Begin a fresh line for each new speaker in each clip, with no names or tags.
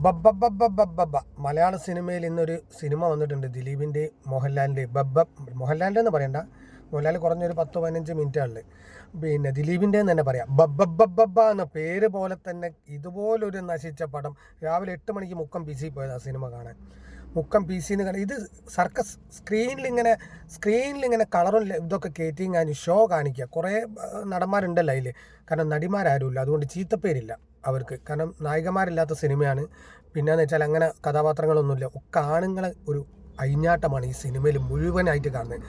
ബബ്ബബ്ബബ്ബബ്ബ മലയാള സിനിമയിൽ ഇന്നൊരു സിനിമ വന്നിട്ടുണ്ട്. ദിലീപിൻ്റെ മോഹൻലാലിൻ്റെ മോഹൻലാലിൻ്റെ എന്ന് പറയണ്ട, മോഹൻലാൽ കുറഞ്ഞൊരു 10-15 മിനിറ്റുകളിൽ. പിന്നെ ദിലീപിൻ്റെ എന്ന് തന്നെ പറയാം. ബബ്ബബ്ബബ്ബ എന്ന പേര് പോലെ തന്നെ ഇതുപോലൊരു നശിച്ച പടം. രാവിലെ 8 മണിക്ക് മുക്കം പി സി പോയത് ആ സിനിമ കാണാൻ. മുക്കം പി സിന്ന് കാണാൻ. ഇത് സർക്കസ് സ്ക്രീനിലിങ്ങനെ കളറും ഇതൊക്കെ കയറ്റി ഷോ കാണിക്കുക. കുറേ നടന്മാരുണ്ടല്ലോ അതിൽ. കാരണം നടിമാരാരുമില്ല, അതുകൊണ്ട് ചീത്തപ്പേരില്ല അവർക്ക്. കാരണം നായികമാരില്ലാത്ത സിനിമയാണ്. പിന്നെയെന്ന് വെച്ചാൽ അങ്ങനെ കഥാപാത്രങ്ങളൊന്നുമില്ല. ഒക്കെ ആണുങ്ങളെ ഒരു അയിഞ്ഞാട്ടമാണ് ഈ സിനിമയിൽ മുഴുവനായിട്ട് കാണുന്നത്.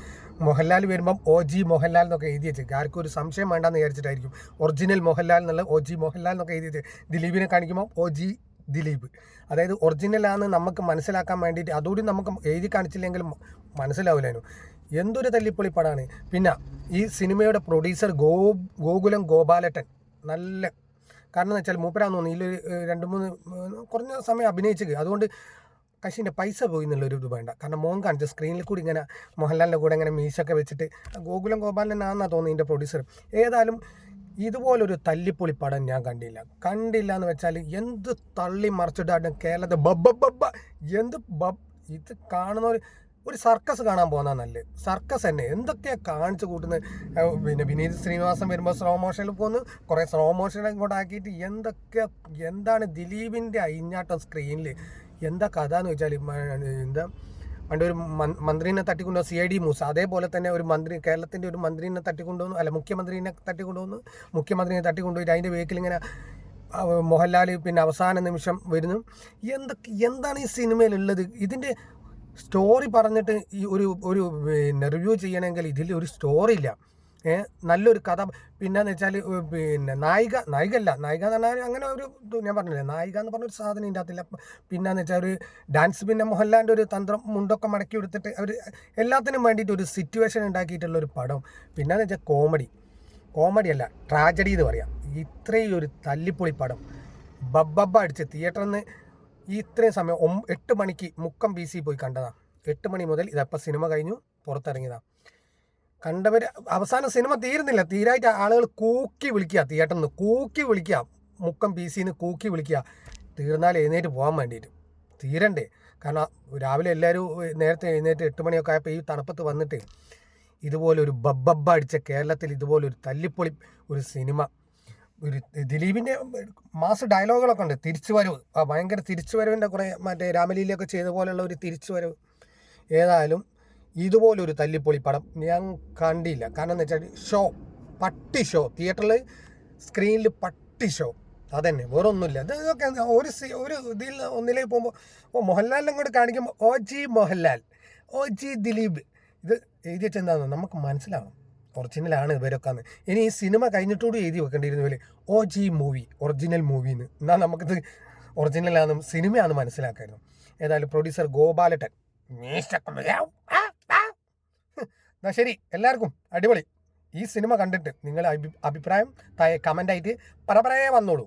മോഹൻലാൽ വരുമ്പം OG മോഹൻലാൽ എന്നൊക്കെ എഴുതി വെച്ചേക്ക്. ആർക്കും ഒരു സംശയം വേണ്ടെന്ന് വിചാരിച്ചിട്ടായിരിക്കും ഒറിജിനൽ മോഹൻലാൽ എന്നുള്ള OG മോഹൻലാൽ എന്നൊക്കെ എഴുതി വെച്ചത്. ദിലീപിനെ കാണിക്കുമ്പോൾ OG ദിലീപ്, അതായത് ഒറിജിനലാണെന്ന് നമുക്ക് മനസ്സിലാക്കാൻ വേണ്ടിയിട്ട്. അതുകൂടി നമുക്ക് എഴുതി കാണിച്ചില്ലെങ്കിലും മനസ്സിലാവില്ലായിരുന്നു. എന്തൊരു തല്ലിപ്പൊളി പടമാണ്. പിന്നെ ഈ സിനിമയുടെ പ്രൊഡ്യൂസർ ഗോകുലം ഗോപാലട്ടൻ നല്ല, കാരണം എന്ന് വെച്ചാൽ മൂപ്പരാന്ന് തോന്നുന്നു ഇതിൽ 2-3 കുറഞ്ഞ സമയം അഭിനയിച്ചത്. അതുകൊണ്ട് കശിൻ്റെ പൈസ പോയി എന്നുള്ളൊരു ഇത് വേണ്ട. കാരണം മോൻ കാണിച്ച സ്ക്രീനിൽ കൂടി ഇങ്ങനെ മോഹൻലാലിൻ്റെ കൂടെ ഇങ്ങനെ മീശൊക്കെ വെച്ചിട്ട് ഗോകുലം ഗോപാലനാണെന്നാണ് തോന്നുന്നു ഇതിൻ്റെ പ്രൊഡ്യൂസർ. ഏതായാലും ഇതുപോലൊരു തല്ലിപ്പൊളി പടം ഞാൻ കണ്ടില്ല എന്ന് വെച്ചാൽ എന്ത് തള്ളി മറിച്ചിട്ടാണ് കേരളത്തിൽ ഇത് കാണുന്ന ഒരു സർക്കസ് കാണാൻ പോകുന്നതാണ് നല്ലത്. സർക്കസ് തന്നെ എന്തൊക്കെയാണ് കാണിച്ചു കൂട്ടുന്നത്. പിന്നെ വിനീത് ശ്രീനിവാസൻ വരുമ്പോൾ സ്ലോ മോഷനിൽ പോകുന്നു, കുറേ സ്ലോ മോഷൻ ഇങ്ങോട്ട് ആക്കിയിട്ട് എന്താണ് ദിലീപിൻ്റെ അയിഞ്ഞാട്ടം സ്ക്രീനിൽ. എന്താ കഥ എന്ന് വെച്ചാൽ, എന്താ പണ്ടൊരു മന്ത്രിനെ തട്ടിക്കൊണ്ടുപോകുന്ന CID മൂസ, അതേപോലെ തന്നെ ഒരു മന്ത്രി, കേരളത്തിൻ്റെ ഒരു മന്ത്രിനെ തട്ടിക്കൊണ്ടുപോകുന്നു, അല്ല മുഖ്യമന്ത്രിനെ തട്ടിക്കൊണ്ടുപോകുന്നു. മുഖ്യമന്ത്രിനെ തട്ടിക്കൊണ്ടുപോയിട്ട് അതിൻ്റെ വേക്കിൽ ഇങ്ങനെ മോഹൻലാൽ പിന്നെ അവസാന നിമിഷം വരുന്നു. എന്താണ് ഈ സിനിമയിലുള്ളത്? ഇതിൻ്റെ സ്റ്റോറി പറഞ്ഞിട്ട് ഈ ഒരു പിന്നെ റിവ്യൂ ചെയ്യണമെങ്കിൽ ഇതിൽ ഒരു സ്റ്റോറി ഇല്ല. നല്ലൊരു കഥ. പിന്നെന്ന് വെച്ചാൽ പിന്നെ നായിക എന്ന് പറഞ്ഞാൽ അങ്ങനെ ഒരു ഞാൻ പറഞ്ഞില്ലേ, നായിക എന്ന് പറഞ്ഞൊരു സാധനം ഇതിൻ്റെ അകത്തില്ല. പിന്നെന്ന് വെച്ചാൽ ഒരു ഡാൻസ്, പിന്നെ മോഹൻലാലിൻ്റെ ഒരു തന്ത്രം, മുണ്ടൊക്കെ മടക്കി എടുത്തിട്ട് അവർ എല്ലാത്തിനും വേണ്ടിയിട്ട് ഒരു സിറ്റുവേഷൻ ഉണ്ടാക്കിയിട്ടുള്ളൊരു പടം. പിന്നെന്ന് വെച്ചാൽ കോമഡി അല്ല, ട്രാജഡി എന്ന് പറയാം. ഇത്രയും ഒരു തല്ലിപ്പൊളി പടം ബബ്ബബ്ബ അടിച്ച് തിയേറ്ററിൽ നിന്ന് ഇത്രയും സമയം 8 മണിക്ക് മുക്കം PC പോയി കണ്ടതാണ്. 8 മണി മുതൽ ഇതപ്പം സിനിമ കഴിഞ്ഞു പുറത്തിറങ്ങിയതാണ്. കണ്ടവർ അവസാനം സിനിമ തീരായിട്ട് ആളുകൾ കൂക്കി വിളിക്കുക, തിയേറ്ററിൽ നിന്ന് കൂക്കി വിളിക്കുക, മുക്കം PCന്ന് കൂക്കി വിളിക്കുക. തീർന്നാൽ എഴുന്നേറ്റ് പോകാൻ വേണ്ടിയിട്ട്. തീരണ്ടേ? കാരണം രാവിലെ എല്ലാവരും നേരത്തെ എഴുന്നേറ്റ് 8 മണിയൊക്കെ ആയപ്പോൾ ഈ തണുപ്പത്ത് വന്നിട്ട് ഇതുപോലൊരു ബബ്ബബ്ബ അടിച്ച കേരളത്തിൽ ഇതുപോലൊരു തല്ലിപ്പൊളി ഒരു സിനിമ. ഒരു ദിലീപിൻ്റെ മാസ് ഡയലോഗുകളൊക്കെ ഉണ്ട്. തിരിച്ചുവരവ്, ഭയങ്കര തിരിച്ചുവരവിൻ്റെ കുറേ മറ്റേ രാമലീലയൊക്കെ ചെയ്ത പോലെയുള്ള ഒരു തിരിച്ചുവരവ്. ഏതായാലും ഇതുപോലൊരു തല്ലിപ്പൊളി പടം ഞാൻ കണ്ടില്ല. കാരണം എന്ന് വെച്ചാൽ പട്ടി ഷോ തിയേറ്ററിൽ സ്ക്രീനിൽ പട്ടി ഷോ, അതന്നെ, വേറെ ഒന്നുമില്ല. ഇതൊക്കെ ഒരു ഇതിൽ ഒന്നിലേക്ക് പോകുമ്പോൾ മോഹൻലാലിനെ കൂടെ കാണിക്കുമ്പോൾ OG മോഹൻലാൽ, OG ദിലീപ്, ഇത് എഴുതി വെച്ചെന്താണെന്ന് നമുക്ക് മനസ്സിലാവും. ഒറിജിനലാണ് ഇവരൊക്കെ. ഇനി ഈ സിനിമ കഴിഞ്ഞിട്ടുകൂടി എഴുതി വെക്കേണ്ടിയിരുന്നവർ OG മൂവി, ഒറിജിനൽ മൂവിന്ന്. എന്നാൽ നമുക്കിത് ഒറിജിനലാണെന്നും സിനിമയാണെന്ന് മനസ്സിലാക്കായിരുന്നു. ഏതായാലും പ്രൊഡ്യൂസർ ഗോപാലട്ടൻ എന്നാ ശരി, എല്ലാവർക്കും അടിപൊളി. ഈ സിനിമ കണ്ടിട്ട് നിങ്ങളുടെ അഭിപ്രായം താഴെ കമൻ്റായിട്ട് പറയേ വന്നോളൂ.